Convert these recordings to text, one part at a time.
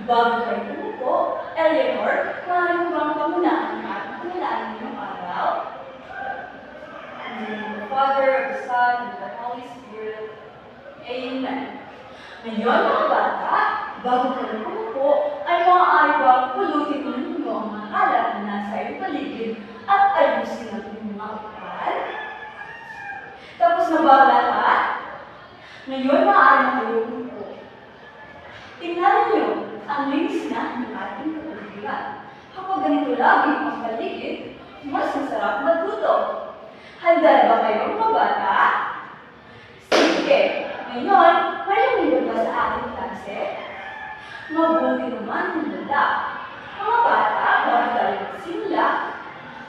Bago kayo umupo, Eleanor, maaari mo bang pamunahan ang ating panilaan ngayong araw? In the name of the Father, of the Son, and of the Holy Spirit. Amen. Ngayon, mga bata, bago kayo umupo, ay maaari bang pulutin ninyo ang mga kalat na nasa iyong paligid at ayusin ang inyong mga upuan? Tapos na ba ang lahat? Ngayon, maaari na kayo umupo. Tingnan niyo ang linis na ng ating kapaligiran. Kapag ganito lagi ang paligid, mas masarap matuto. Handa na ba kayo mga bata? Sige, ngayon, mayroong iba ba sa ating klase? Mabuti naman ng lala. Mga bata, bago tayo magsimula,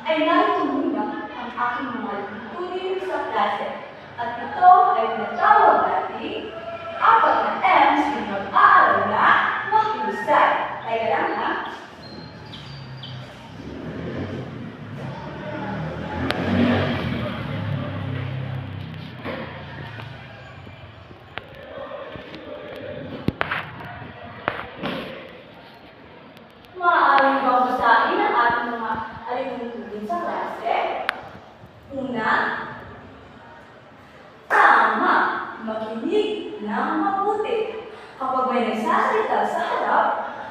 ay narito muna ang aking mga tuloy sa klase. At ito ay natawag natin 4 na M's yung mag-aaral na mahusay. Kaya lang ha? Maaaring bang basahin ang ating mga alimuntulin sa klase? Una, tama, makinig ng mabuti. Kapag may nagsasalita sa harap,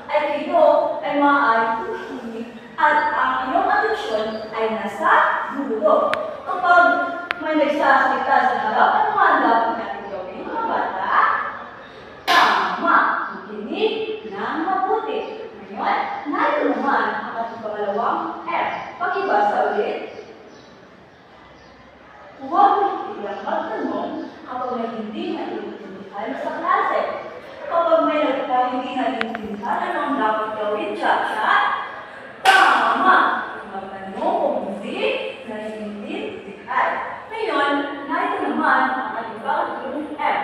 ay kayo ay maaaring tumahimik at ang iyong atensyon ay nasa dulo. Kapag may nagsasalita sa harap, ano nga ang dapat natin gawin, mga bata? Tama, makinig ng mabuti. Ngayon, narito naman ang ating pangalawang F. Pakibasa ulit. Huwag ilang magtanong kapag may hindi naiintindihan sa klase. Kapag may hindi naiintindihan, ano ang dapat gawin, Cha-Cha? Tama! Magtanong kung hindi naiintindihan. Ngayon, narito naman ang ating pangalawang F.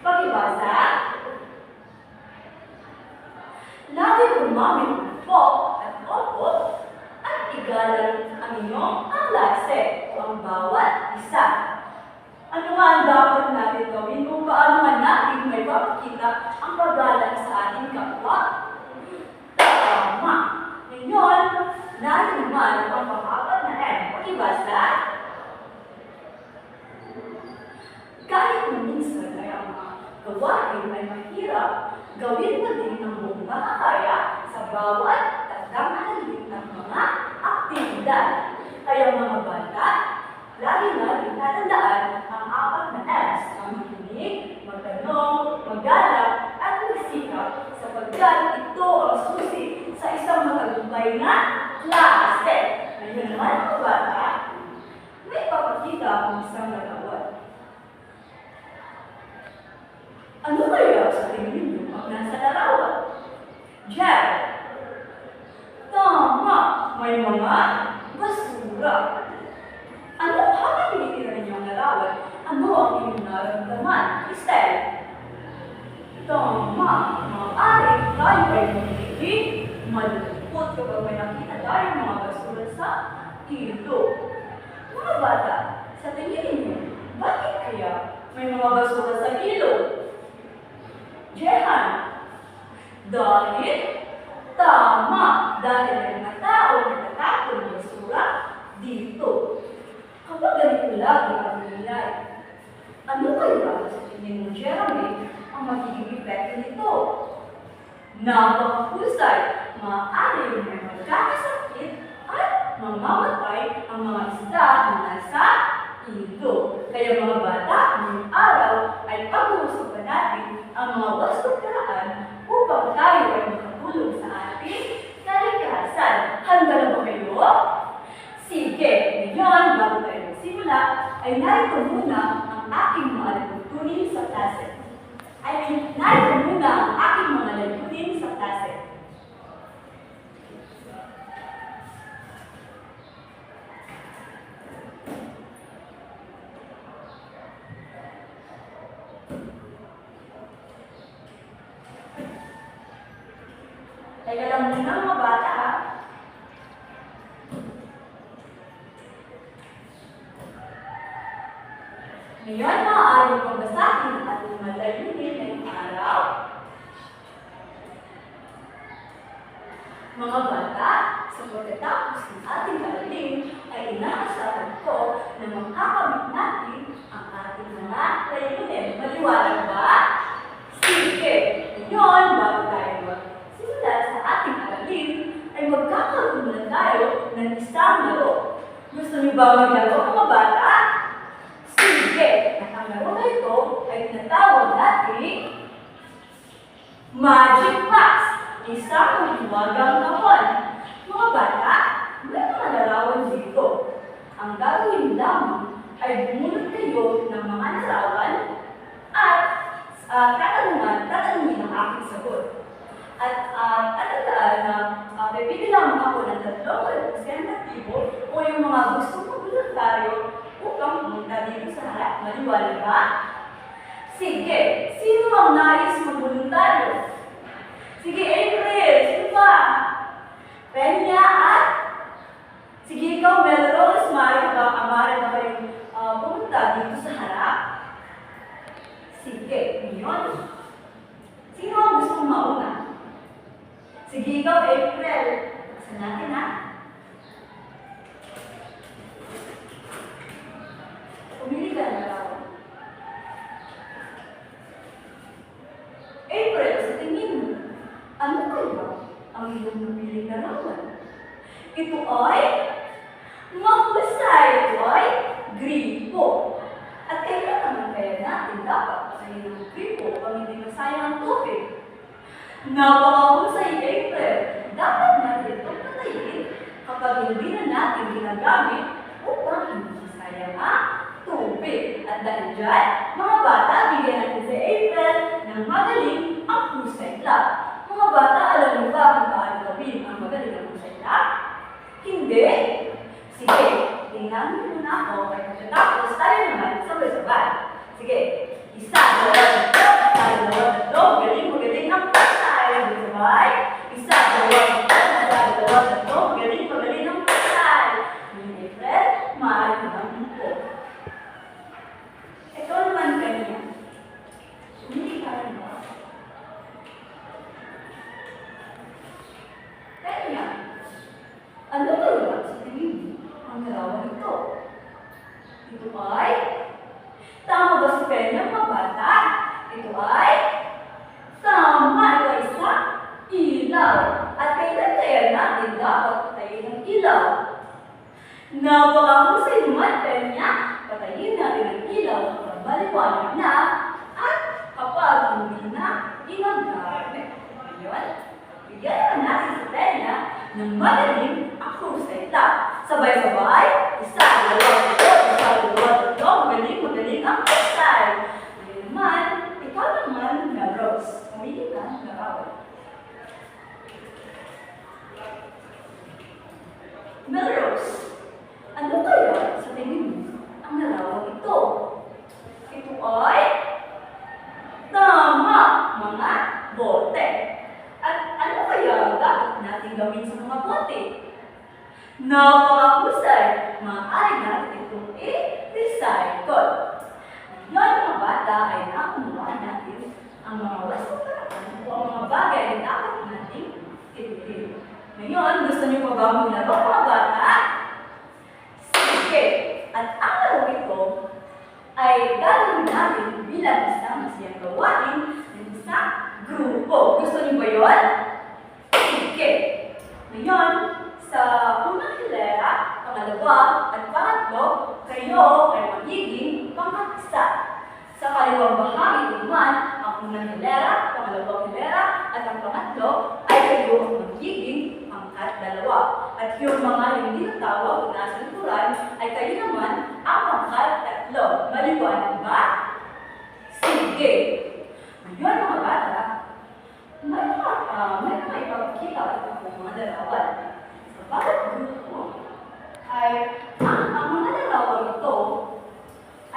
Pakibasa. Lagi gumamit ng po at opo at igalang ang inyong klase o ang bawat isa. Ano nga ang dapat natin gawin kung paano nga natin may papakita ang paggalang sa ating kapwa? Tama! Ngayon, natin naman ang pang-4 na M. Pakibasa. Kahit na minsan ay ang mga gawain ay mahirap, gawin mo din ang buong makakaya sa bawat tagdang-alit ng mga aktibidad. Kaya mga bata, lagi natin tatandaan ang 4 na S, ang makinig, magtanong, maggalak, at magsikap sapagkat ito ang susi sa isang matagumpay na klase. Ngayon naman mga bata, may papakita ang isang larawan. Ano kaya sa tingin ninyo ang nasa larawan? Jack. Tama, may mga basura. Ano habang tinitira ninyo ang larawan? Ano ang inyong nararamdaman? Estelle. Tama, maaari tayo ay magiging malulungkot kapag may nakita tayo mga basura sa ilog. Mga bata, sa tingin ninyo, bakit kaya may mga basura sa ilog? Jehan. Dahil? Tama, dahil may mga tao nagtatapon ng basura dito. Kapag ganito lagi ang nangyayari, ano kaya sa tingin mo, Jeremy, ang magiging epekto nito? Napakahusay, maaari may magkakasakit at mamamatay ang mga isda na nasa ilog. Kaya mga bata, ngayong araw ay pag-uusapan natin ang mga wastong paraan upang tayo ay makatulong sa ating kalikasan. Handa na ba kayo? Sige, ngayon, bago tayo magsimula, ay narito muna ang aking mga layunin sa klase. Narito muna ang aking mga layunin sa klase. Teka lang muna mga bata ha. Ngayon, maaari kong basahin ang ating mga layunin ngayong araw. Mga bata, sa pagkatapos ng ating aralin ay inaasahan ko na makakamit natin ang ating mga layunin. Maliwanag ba? Sige! Ngayon, bago tayo magsimula sa ating aralin, ay magkakaroon na tayo ng isang laro. Gusto niyo ba maglaro, mga bata? Sige! At ang laro na ito ay tinatawag natin Magic Box. Isang mahiwagang kahon. Mga bata, may mga larawan dito. Ang gagawin lamang ay bumunot kayo ng mga larawan at tatanungin ang aking sagot. At tandaan na pipili lamang ako ng tatlong representatibo o yung mga gustong voluntaryo upang pumunta dito sa harap. Maliwanag ba? Sige, sino ang nais mag-voluntaryo? Sige, April, sino ba? Peña at? Sige, ikaw, Melrose, maaari na kayong pumunta dito sa harap. Sige, ngayon. Sino ang gustong mauna? Sige, ikaw, April. Buksan natin, ha? Pumili ka na raw. April, sa tingin mo, ano kaya ang iyong napiling larawan? Ito ay mahusay. Ito ay gripo. At kaya naman kaya natin dapat patayin ng gripo kung hindi masayang ang tubig. Napakahusay, April. Dapat natin itong patayin kapag hindi na natin ginagamit upang hindi masayang ang tubig. At dahil dyan, mga bata, bigyan natin si April ng magaling ang husay lab. Mga bata, alam niyo ba kung paano gawin ang magaling ang husay lab? Hindi? Sige, tingnan niyo muna ako at pagkatapos tayo naman sabay-sabay. Sige, isa, dalawa, tatlo, magaling ang husay. Sabay, isa, dalawa, tatlo, magaling ang husay. Hindi, Fred, maaari naman po. Ito naman kanya. Hindi ka rin ba? Kanya, ano ba sa tingin mo ang larawan ito? Ito ay, tama ba si Peña, mga bata? Ito ay, tama, ito ay isang ilaw. At kailan kaya natin dapat patayin ang ilaw? Napakahusay naman, Peña. Patayin natin ang ilaw kapag maliwanag na at kapag hindi na ginagamit. Ngayon, bigyan naman natin sa Peña ng magaling ang husay lab. Sabay-sabay, isa, dalawa, tatlo, magaling ang husay. Ngayon naman, ikaw naman, Melrose. Pumili ka ng larawan. Melrose, ano kaya sa tingin mo ang larawan ito? Ito ay tama, mga bote. At ano kaya dapat natin gawin sa mga bote? Napakahusay, maaari natin itong i-recycle. Ngayon, mga bata, ay nakumuha natin ang mga wasakaraan o ang mga bagay na dapat natin i-recycle. Ngayon, gusto niyo pa ba maglaro, mga bata? Sige! At ang laro ito ay gagawin natin bilang isang masayang gawain ng isang grupo. Gusto niyo ba yun? Sige! Ngayon, sa unang hilera, pangalawa, at pangatlo, kayo ay magiging pangkakisa. Sa kaliwang bahagi naman, ang unang hilera, pangalawang hilera, at ang pangatlo ay kayo ang magiging pangkat-dalawa. At yung mga hindi natawag na sa likuran ay kayo naman ang pangkat-tatlo. Maliwanag ba? Sige! Ngayon, mga bata, may mga ipapakita ang mga larawan. Sa bawat grupo ay ang mga larawan ito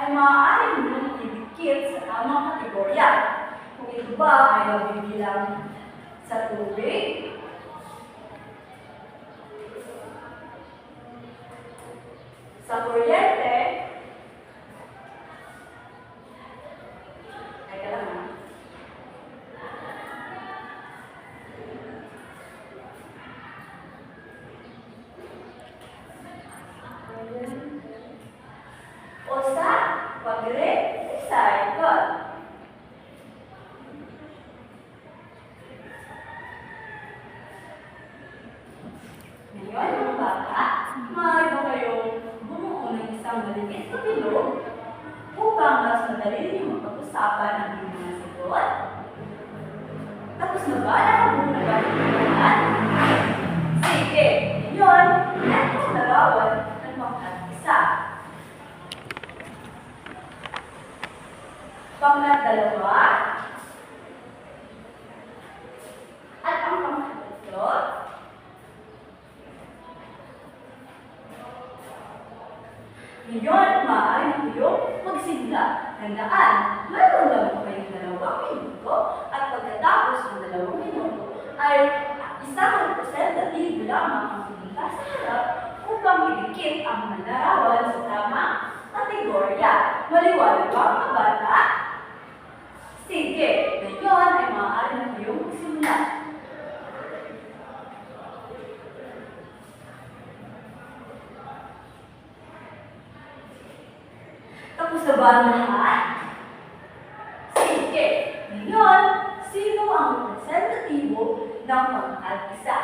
ay maaaring nang idikit sa tamang kategorya. Kung ito ba ay mabibilang sa tubig, sa kuryente, ay kailangan. o sa pag-recycle. Ngayon, mga bata, maaari ba kayong bumuo ng isang maliit na bilog upang mas madali niyo mapag-usapan ang inyong mga sagot? Tapos na ba nakabuo na ba ng Sige, ngayon, ito ang larawan ng pangkat-isa. Pangkat-dalawa, at ang pangkat-tatlo. Ngayon, maaari na kayong magsimula. Tandaan, mayroon lang po kayong 2 minuto at pagkatapos ng 2 minuto ay isang representative lamang ang pumunta sa harap upang idikit ang mga larawan sa tamang kategorya. Maliwanag ba mga bata? Sige, ngayon ay maaari na kayong magsimula. Tapos na ba ang lahat? Sige, ngayon, sino ang representatibo ng pangkat-isa?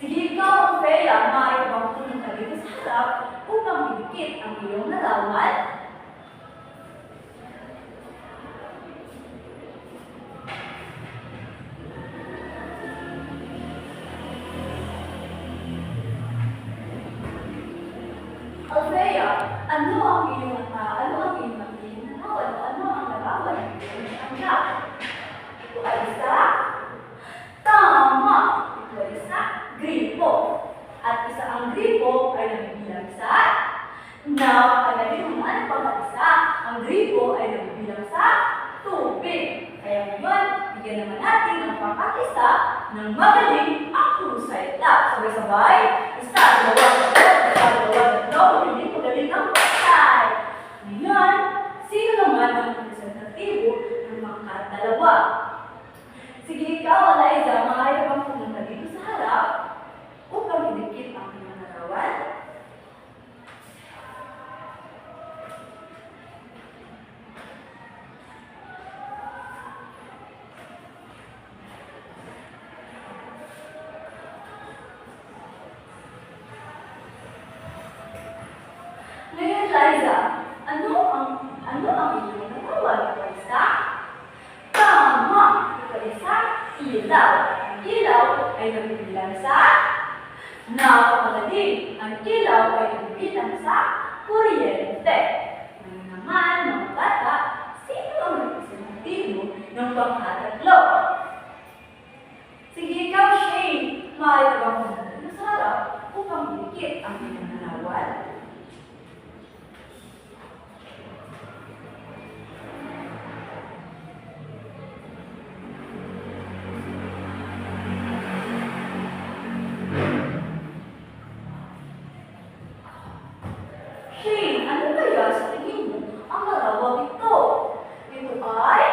Sige, ikaw ang Freya, maaari bang pumunta dito sa harap upang idikit ang iyong larawan? Althea, ano ang iyong magiging larawan? Ano ang larawan ng iyong anak? Ito ay isa? Tama! Ito ay isa gripo. At isa ang gripo ay nabibilang sa napakagaling naman ang pangkat-isa. Ang gripo ay nabibilang sa tubig. Kaya ngayon, bigyan naman natin ang pangkat-isa ng magaling ang husay. Sabay-sabay, isa, dalawa, tatlo, hindi ko galing ang husay. Ngayon, sino naman ang representatibo ng pangkat-dalawa? Sige, ikaw, Eliza, maaari bang pumunta dito sa harap upang idikit ang iyong larawan? Ngayon, Liza, ano ang iyong larawan? Ito ay isa? Tama! Ito ay isa ilaw. Ang ilaw ay nabibilang sa napakagaling. Ang ilaw ay nabibilang sa kuryente. Ngayon naman, mga bata, sino ang representatibo ng pangkat-tatlo? Sige, ikaw, Shane, maaari bang pumunta dito sa harap upang idikit ang iyong larawan? Shane, ano kaya sa tingin mo ang larawan ito? Ito ay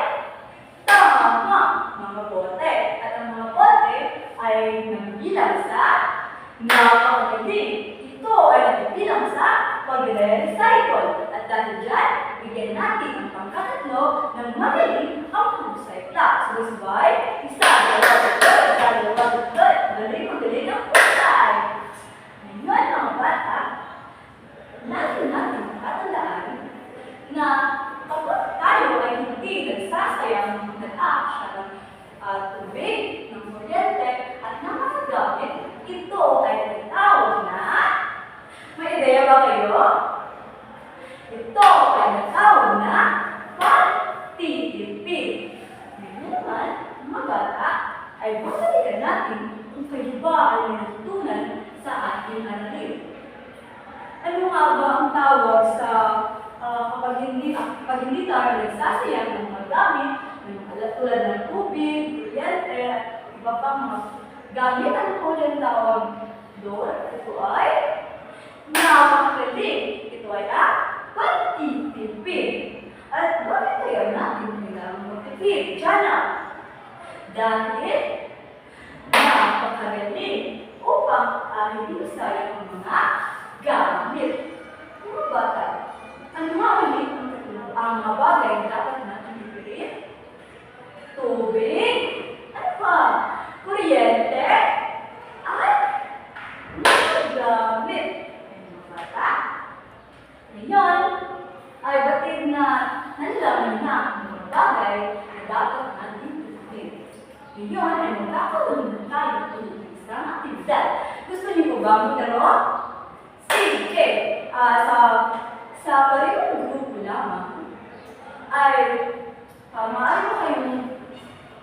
tama, mga bote. At ang mga bote ay nabibilang sa napakagaling. Ito ay nabibilang sa pagre-recycle. At dahil dyan, bigyan natin ang pangkat-tatlo ng magaling ang husay. Sabay-sabay, isa, dalawa, tatlo. Magaling ang husay. Ngayon, mga bata, natin tatandaan na kapag tayo ay hindi nagsasayang ng nag-action ng tubig, ng kuryente, at ng mga gamit, ito ay tinatawag na, may ideya ba kayo? Ito ay tinatawag na pagtitipid. Ngayon naman, mga bata, ay babalikan natin kung kayo ba ay natutunan sa ating aralin. Ano nga ba ang tawag sa kapag hindi tayo nagsasayang ng mga gamit, tulad ng tubig, kuryente, at iba pang mga gamit? Ano po yung tawag doon? Ito ay napakagaling. Ito ay pagtitipid. At bakit kaya natin kailangan magtipid? Diyan dahil napakagaling upang hindi sayang ang mga gamit. Mga bata, Ngayon ay batid na nalaman na ang mga bagay na dapat natin tutunin. Ngayon ay magkakaroon na tayo ng isang aktibidad. Gusto niyo po ba magkaroon? Sige! Sa parehong grupo lamang ay maaari mo kayong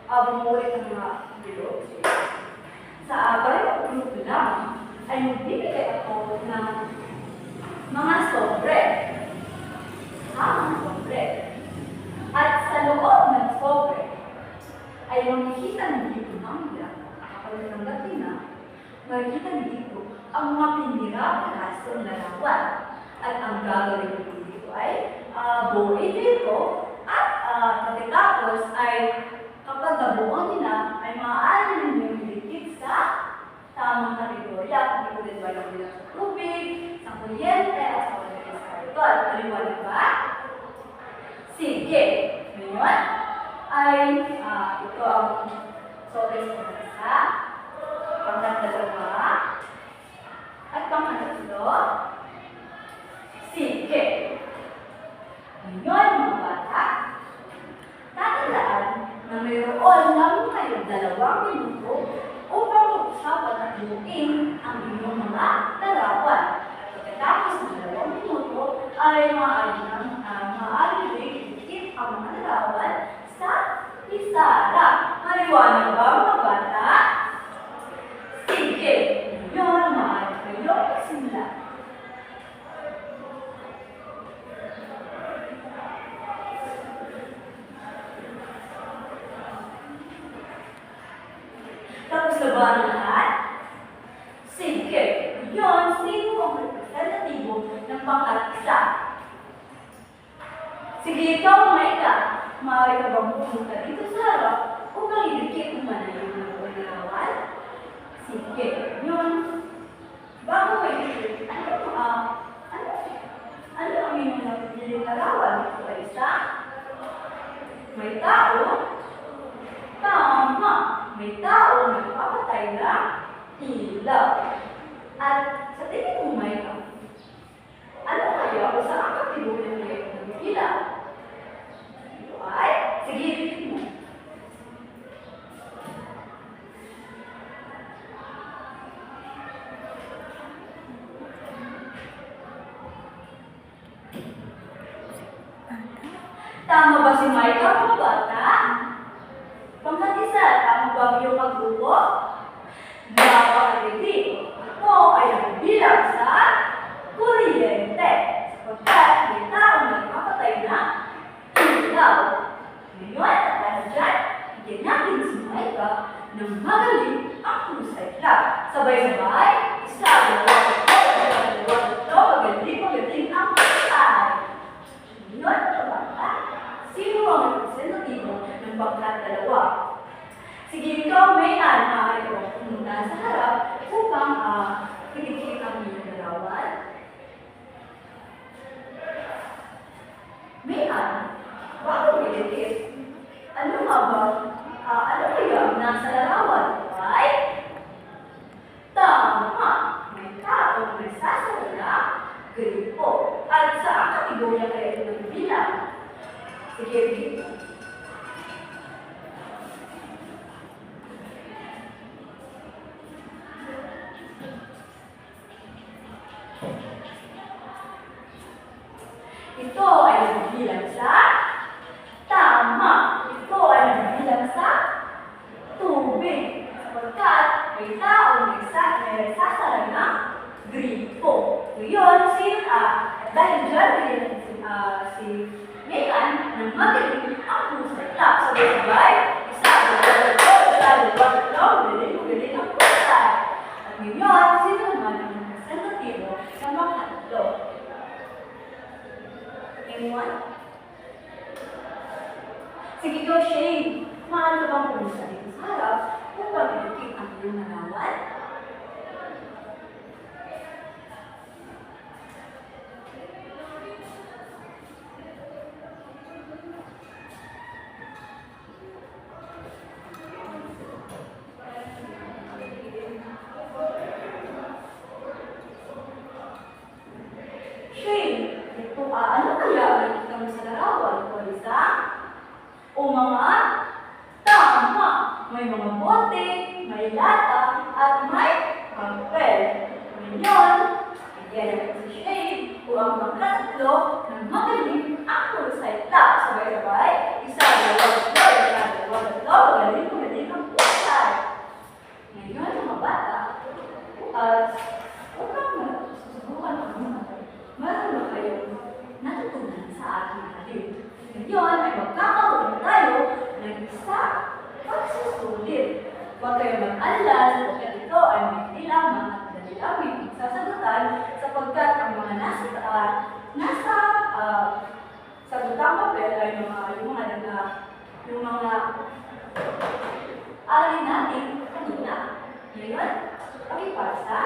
bumulit ng mga bilog. Sa parehong grupo lamang ay magbibigay ako ng mga sobre. Mga sobre. At sa loob ng sobre ay makikita ng dito mamaya, kapag nanggapin na, makikita dito ang mga pinirapasong larawan. At ang gagawin ko dito ay buuin dito at pagkatapos ay kapag nabuo nila ay maaari ninyong ilikit sa tamang kategorya. Kung ikulit ba lang nila sa tubig, sa kuryente, at sa kuryente sa karton. Paliwanag ba? Sige. Ngayon ay ito ang sobrang isa, pangkatalawa, at pangkatlo. Sige. Ngayon mga bata, tatandaan na mayroon lang kayo 2 minuto upang mag-usapan at buuin ang inyong mga larawan. At pagkatapos ng 2 minuto ay maaari ikit ang mga larawan sa pisara. Maliwanag ba mga bata? Sige. Ngayon maaari kayo magsimula. Tapos na ba ang lahat? Sige. Yun, sino ang representatibo ng pangkat-isa? Sige, ikaw mga ika. Maaari ka bang pumunta dito sa harap upang ilikit kung manayin ng pagkakawan? Sige. Yun. Bago mo ilikit, ano ang inyong napipiling larawan dito ay isa? May tao? Tama. May tao nagpapatay na ilaw. At sa tingin mo, Micah, ano kaya kung saan ka pinulong ngayon ng ilaw? Ito ay, sige, repeat mo. Tama ba si Micah, mga bata? Pangkat-isa, tama ba ang iyong pagbubo? Napakalitig. Ito ay bilang sa kuryente. Sapagkat may taong nagpapatay na ilaw. Ngayon, at dahil dyan, bigyan natin si Micah ng magaling ang husay lang. Sabay-sabay, isa, dalawa, magaling ang husay. Ngayon, bata, sino ang representatibo ng pangkat-2? Sige, ikaw may maaari ko pumunta sa harap upang ilikit ang iyong larawan. May bago ilikit, ano kaya ang nasa larawan? Ay, tama, may taong nagsasara gripo. At saan kategorya kaya ito ng bilang? Sige, dito. Ito ay nagbilang sa tama. Ito ay nagbilang sa tubig. Sapagkat may taong nagsasara ng gripo. Ngayon, dahil dyan, si Megan ng magaling ang husay lang. Sabay-sabay, isa, dalawa, magaling ang husay. At ngayon, sino naman ang representatibo ng mga tatlo? Anyone? Sige ko, Shane. Mahal ka bang pumunta dito sa harap upang ilikit ang iyong larawan? Shane, ito ano kaya ang nakita mo sa larawan? Lisa? O mga tama, may mga bote, may lata, at may papel. Ngayon, again, sa shade, o ang magkatlo ng magaling ang recite lab. Sabay-sabay, isa, dalawa, tatlo, isa, dalawa, tatlo, magaling ang pusay. Ngayon, mga bata, susubukan ang mga meron ba kayong natutunan sa ating halip? Ngayon ay magkakaroon tayo ng isa pagsusulit. Huwag kayong mag-alala sapagkat ito ay may lamang at dali lamang sasagutan sapagkat ang mga nasa sagutang papel ay yung mga alin natin kanina. Ngayon, pakipasa.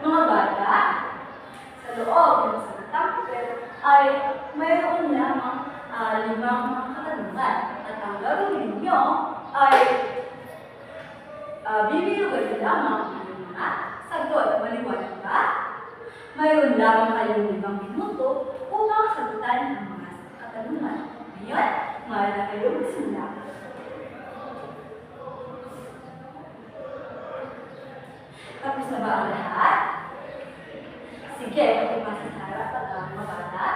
Mga bata, sa loob ng sagutang papel ay mayroon lamang 5 mga katanungan. At ang gagawin ninyo ay bibilugan lamang ang mga sagot. Maliwanag ba? Mayroon lamang kayong 5 minuto upang sagutan ang mga katanungan. Ngayon, maaari na kayong magsimula. Tapos na ba ang lahat? Sige, pakipasa sa harap at ang mga bata.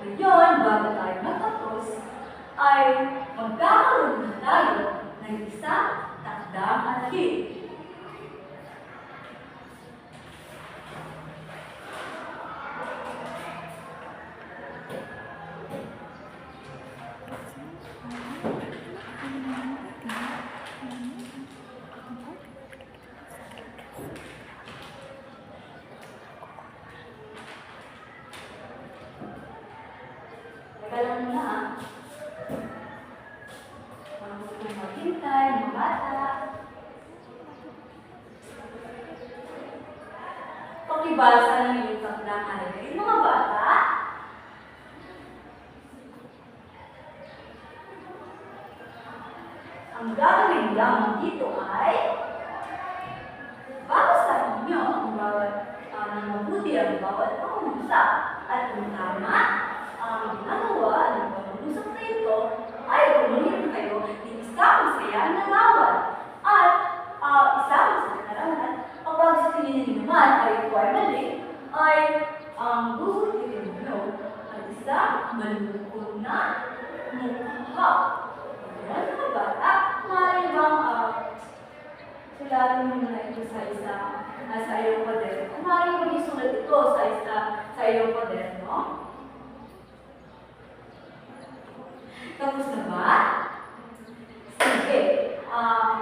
Ngayon, bago tayo matapos, ay magkakaroon na tayo ng isang takdang alahit. Alam mo na, maghintay, mga bata. Pakibasa ng iyong takdang alahit, mga bata. Ang gagawin lamang dito ay babasahin niyo ang bawat mabuti ang bawat pangungusap at kung tama ang ginagawa ng pangungusap na ito ay gumawa kayo ng isang masaya na larawan at isang masaya na larawan. Kapag sa tingin naman ay ito ay mali, ay ang gugulitin mo ay isang malungkot na mukha. Ayan, mga bata, maaari bang sulatin mo na ito sa iyong kwaderno? Maaari mo isulat ito sa iyong kwaderno? Tapos na ba? Sige.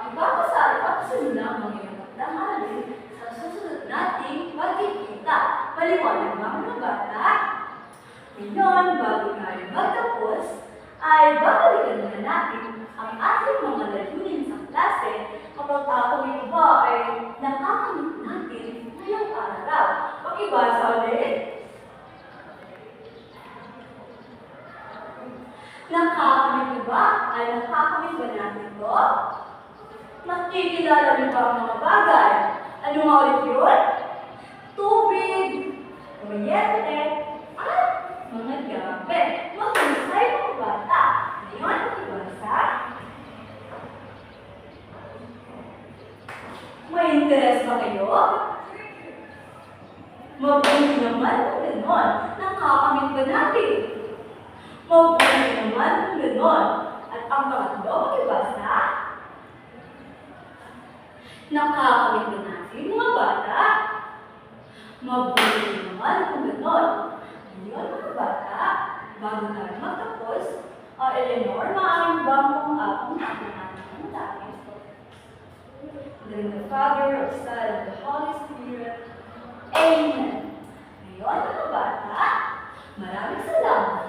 Ipapasunod na ang mga takdang sa susunod nating pagkikita. Paliwanag ba mga bata? Ngayon, bago tayo magtapos, ay babalikan na natin ang ating mga layunin sa klase kapag kung ito ba ay nakakamit natin ngayong araw. Pakibasa ulit. Nakakamit ba? Ay nakakamit ba natin ito? Nakikilala niyo ba ang mga bagay? Ano nga ulit yun? Tubig, kuryente, at mga gamit. Mahusay mga bata. Ngayon, pakibasa. May interes ba kayo? Mabuti naman kung gano'n. Nakakamit ba natin? Mabuti naman kung gano'n. At ang pangatlo, pakibasa. Nakakamit ba natin mga bata? Mabuti naman kung gano'n. Ngayon mga bata, bago tayo magtapos, Eleanor, maaaring bang kung natin ang dami? In the name of the Father, of the Son, of the Holy Spirit. Amen. Ngayon mga bata, maraming salamat.